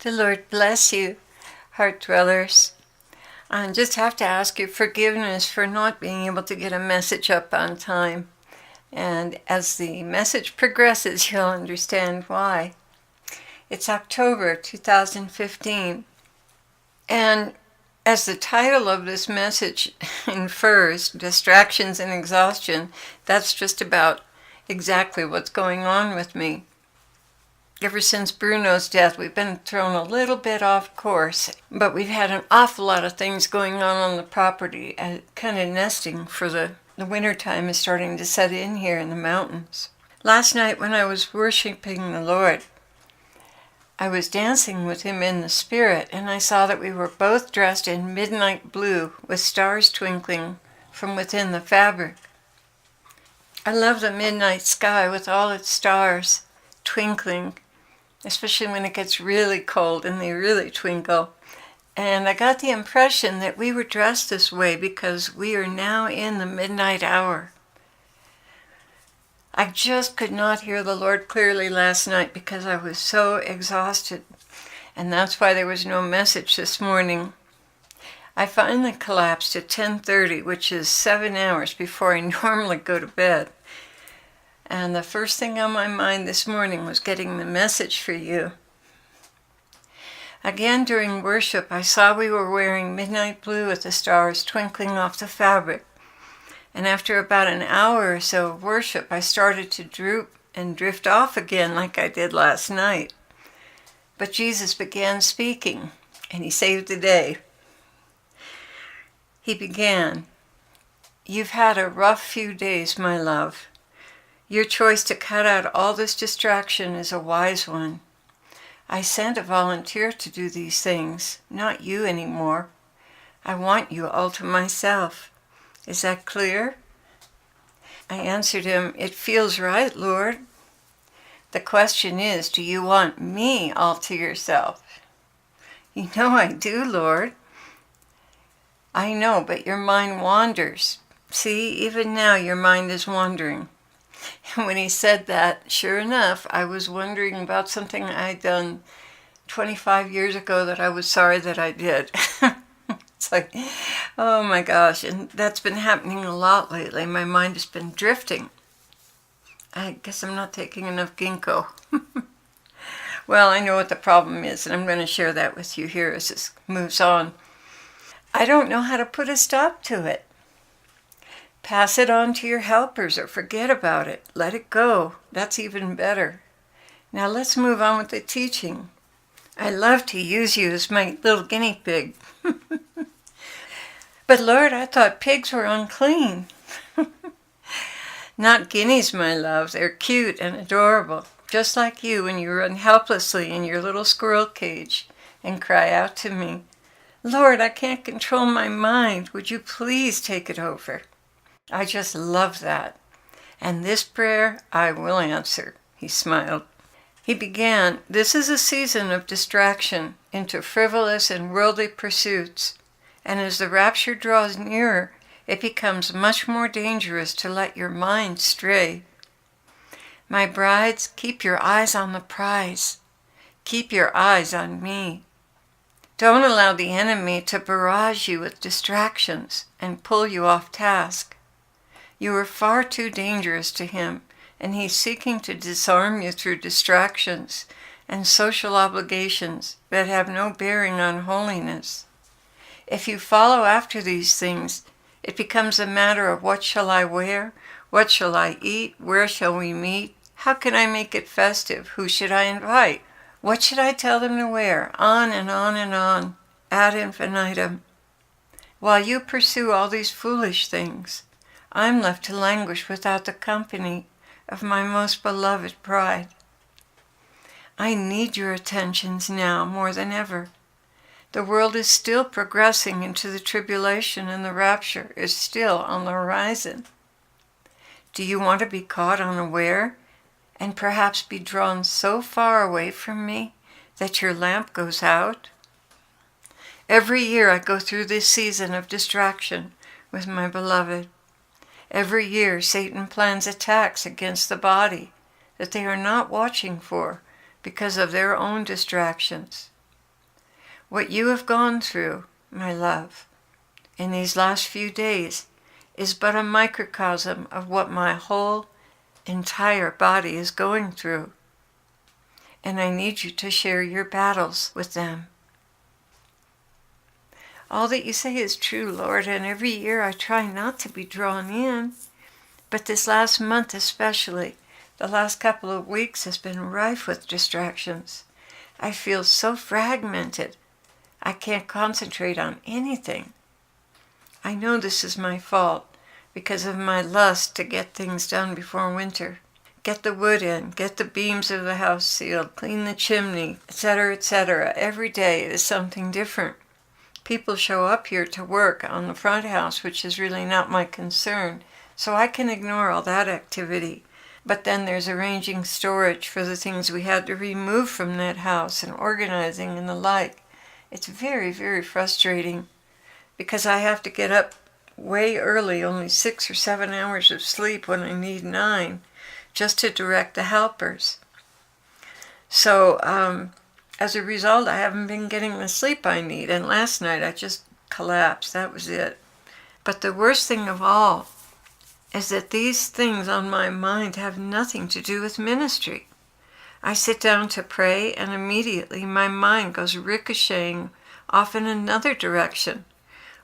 The Lord bless you, heart dwellers. I just have to ask your forgiveness for not being able to get a message up on time. And as the message progresses, you'll understand why. It's October 2015. And as the title of this message infers, Distractions and Exhaustion, that's just about exactly what's going on with me. Ever since Bruno's death, we've been thrown a little bit off course, but we've had an awful lot of things going on the property, kind of nesting for the winter time is starting to set in here in the mountains. Last night when I was worshiping the Lord, I was dancing with him in the spirit, and I saw that we were both dressed in midnight blue with stars twinkling from within the fabric. I love the midnight sky with all its stars twinkling, especially when it gets really cold and they really twinkle. And I got the impression that we were dressed this way because we are now in the midnight hour. I just could not hear the Lord clearly last night because I was so exhausted. And that's why there was no message this morning. I finally collapsed at 10:30, which is 7 hours before I normally go to bed. And the first thing on my mind this morning was getting the message for you. Again, during worship, I saw we were wearing midnight blue with the stars twinkling off the fabric. And after about an hour or so of worship, I started to droop and drift off again like I did last night. But Jesus began speaking, and he saved the day. He began, "You've had a rough few days, my love. Your choice to cut out all this distraction is a wise one. I sent a volunteer to do these things, not you anymore. I want you all to myself. Is that clear?" I answered him, "It feels right, Lord. The question is, do you want me all to yourself?" "You know I do, Lord." "I know, but your mind wanders. See, even now your mind is wandering." And when he said that, sure enough, I was wondering about something I'd done 25 years ago that I was sorry that I did. It's like, oh my gosh, and that's been happening a lot lately. My mind has been drifting. I guess I'm not taking enough ginkgo. Well, I know what the problem is, and I'm going to share that with you here as this moves on. I don't know how to put a stop to it. Pass it on to your helpers or forget about it. Let it go. That's even better. Now let's move on with the teaching. I love to use you as my little guinea pig. But Lord, I thought pigs were unclean. Not guineas, my love. They're cute and adorable, just like you when you run helplessly in your little squirrel cage and cry out to me, "Lord, I can't control my mind. Would you please take it over?" I just love that. And this prayer I will answer. He smiled. He began, "This is a season of distraction into frivolous and worldly pursuits. And as the rapture draws nearer, it becomes much more dangerous to let your mind stray. My brides, keep your eyes on the prize. Keep your eyes on me. Don't allow the enemy to barrage you with distractions and pull you off task. You are far too dangerous to him, and he's seeking to disarm you through distractions and social obligations that have no bearing on holiness. If you follow after these things, it becomes a matter of what shall I wear, what shall I eat, where shall we meet, how can I make it festive, who should I invite, what should I tell them to wear, on and on and on, ad infinitum. While you pursue all these foolish things, I'm left to languish without the company of my most beloved bride. I need your attentions now more than ever. The world is still progressing into the tribulation, and the rapture is still on the horizon. Do you want to be caught unaware and perhaps be drawn so far away from me that your lamp goes out? Every year I go through this season of distraction with my beloved. Every year Satan plans attacks against the body that they are not watching for because of their own distractions. What you have gone through, my love, in these last few days is but a microcosm of what my whole entire body is going through. And I need you to share your battles with them. All that you say is true, Lord, and every year I try not to be drawn in. But this last month especially, the last couple of weeks has been rife with distractions. I feel so fragmented. I can't concentrate on anything. I know this is my fault because of my lust to get things done before winter. Get the wood in, get the beams of the house sealed, clean the chimney, etc., etc. Every day is something different. People show up here to work on the front house, which is really not my concern, so I can ignore all that activity. But then there's arranging storage for the things we had to remove from that house and organizing and the like. It's very, very frustrating because I have to get up way early, only 6 or 7 hours of sleep when I need 9, just to direct the helpers. So, as a result, I haven't been getting the sleep I need, and last night I just collapsed. That was it. But the worst thing of all is that these things on my mind have nothing to do with ministry. I sit down to pray, and immediately my mind goes ricocheting off in another direction.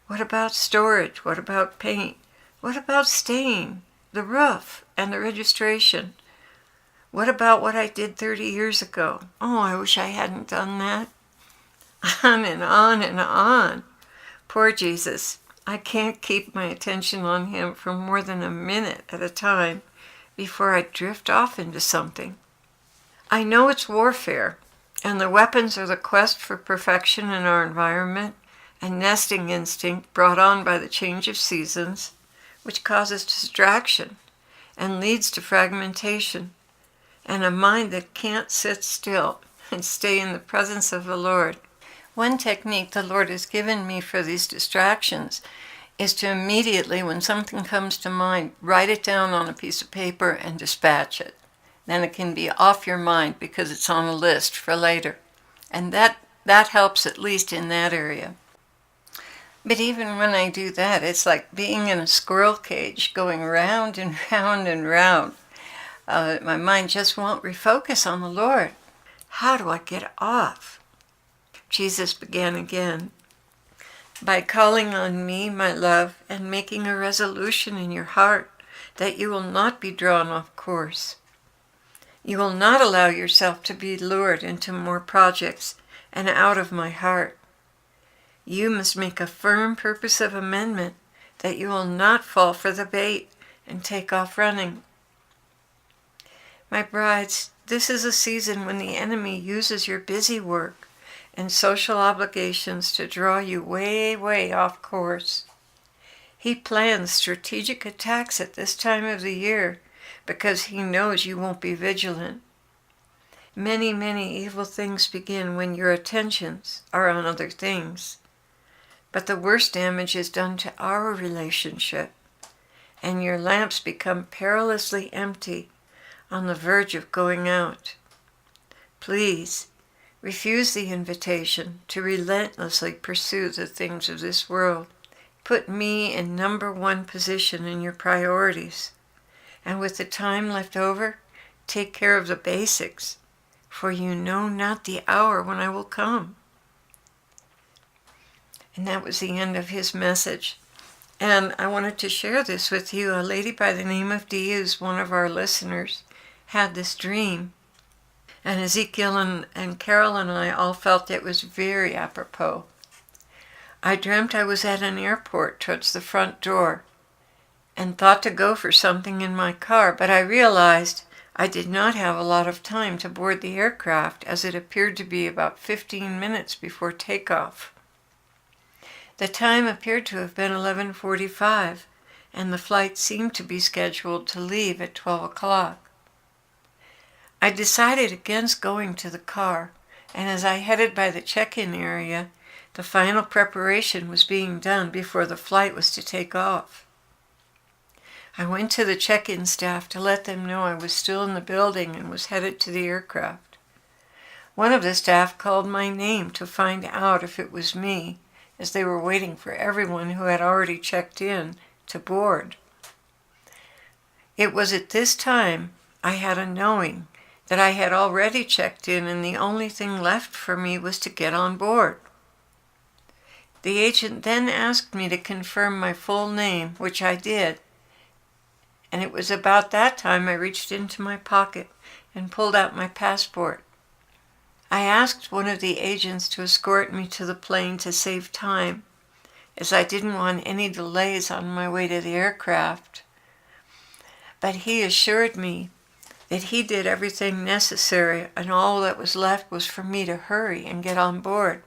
What about storage? What about paint? What about stain, the roof, and the registration? What about what I did 30 years ago? Oh, I wish I hadn't done that. On and on and on. Poor Jesus. I can't keep my attention on him for more than a minute at a time before I drift off into something. I know it's warfare, and the weapons are the quest for perfection in our environment and nesting instinct brought on by the change of seasons, which causes distraction and leads to fragmentation, and a mind that can't sit still and stay in the presence of the Lord. One technique the Lord has given me for these distractions is to immediately, when something comes to mind, write it down on a piece of paper and dispatch it. Then it can be off your mind because it's on a list for later. And that helps at least in that area. But even when I do that, it's like being in a squirrel cage going round and round and round. My mind just won't refocus on the Lord. How do I get off? Jesus began again. By calling on me, my love, and making a resolution in your heart that you will not be drawn off course. You will not allow yourself to be lured into more projects and out of my heart. You must make a firm purpose of amendment that you will not fall for the bait and take off running. My brides, this is a season when the enemy uses your busy work and social obligations to draw you way, way off course. He plans strategic attacks at this time of the year because he knows you won't be vigilant. Many, many evil things begin when your attentions are on other things. But the worst damage is done to our relationship, and your lamps become perilously empty on the verge of going out. Please, refuse the invitation to relentlessly pursue the things of this world. Put me in number 1 position in your priorities, and with the time left over, take care of the basics, for you know not the hour when I will come. And that was the end of his message. And I wanted to share this with you. A lady by the name of Dee, who's one of our listeners, had this dream. And Ezekiel and Carol and I all felt it was very apropos. I dreamt I was at an airport towards the front door and thought to go for something in my car, but I realized I did not have a lot of time to board the aircraft, as it appeared to be about 15 minutes before takeoff. The time appeared to have been 11:45, and the flight seemed to be scheduled to leave at 12 o'clock. I decided against going to the car, and as I headed by the check-in area, the final preparation was being done before the flight was to take off. I went to the check-in staff to let them know I was still in the building and was headed to the aircraft. One of the staff called my name to find out if it was me, as they were waiting for everyone who had already checked in to board. It was at this time I had a knowing that I had already checked in and the only thing left for me was to get on board. The agent then asked me to confirm my full name, which I did, and it was about that time I reached into my pocket and pulled out my passport. I asked one of the agents to escort me to the plane to save time, as I didn't want any delays on my way to the aircraft. But he assured me that he did everything necessary and all that was left was for me to hurry and get on board.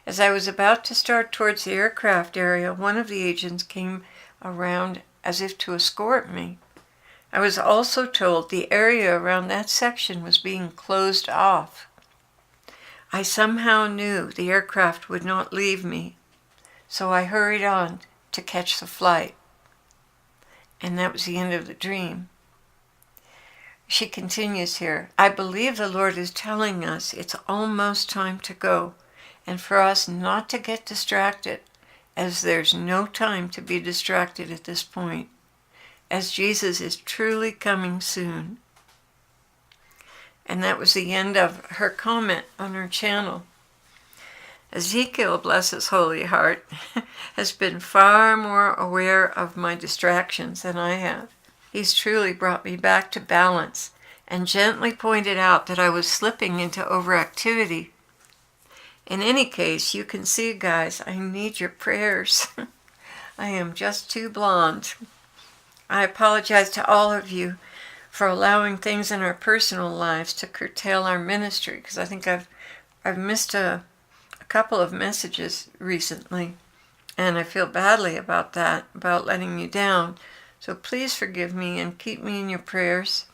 As I was about to start towards the aircraft area, one of the agents came around as if to escort me. I was also told the area around that section was being closed off. I somehow knew the aircraft would not leave me, so I hurried on to catch the flight. And that was the end of the dream. She continues here, I believe the Lord is telling us it's almost time to go, and for us not to get distracted, as there's no time to be distracted at this point, as Jesus is truly coming soon. And that was the end of her comment on her channel. Ezekiel, bless his holy heart, has been far more aware of my distractions than I have. He's truly brought me back to balance and gently pointed out that I was slipping into overactivity. In any case, you can see, guys, I need your prayers. I am just too blonde. I apologize to all of you for allowing things in our personal lives to curtail our ministry, because I think I've missed a couple of messages recently, and I feel badly about that, about letting you down. So please forgive me and keep me in your prayers.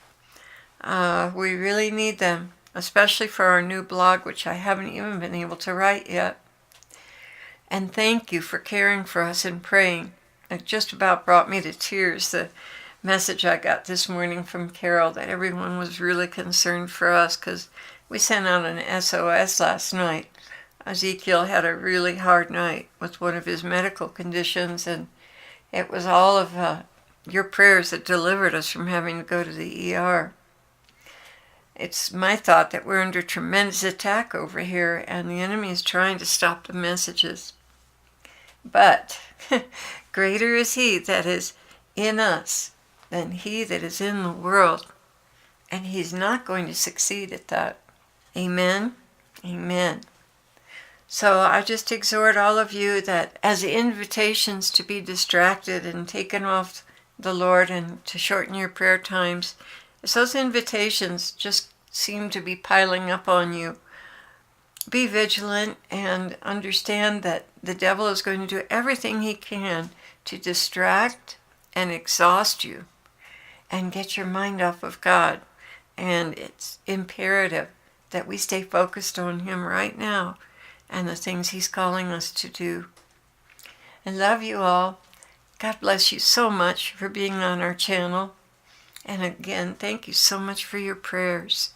We really need them, especially for our new blog, which I haven't even been able to write yet. And thank you for caring for us and praying. It just about brought me to tears, the message I got this morning from Carol that everyone was really concerned for us, because we sent out an SOS last night. Ezekiel had a really hard night with one of his medical conditions, and it was all of your prayers that delivered us from having to go to the ER. It's my thought that we're under tremendous attack over here, and the enemy is trying to stop the messages. But greater is he that is in us than he that is in the world, and he's not going to succeed at that. Amen. Amen. So I just exhort all of you that as invitations to be distracted and taken off the Lord and to shorten your prayer times, as those invitations just seem to be piling up on you, be vigilant and understand that the devil is going to do everything he can to distract and exhaust you and get your mind off of God. And it's imperative that we stay focused on him right now and the things he's calling us to do. I love you all. God bless you so much for being on our channel. And again, thank you so much for your prayers.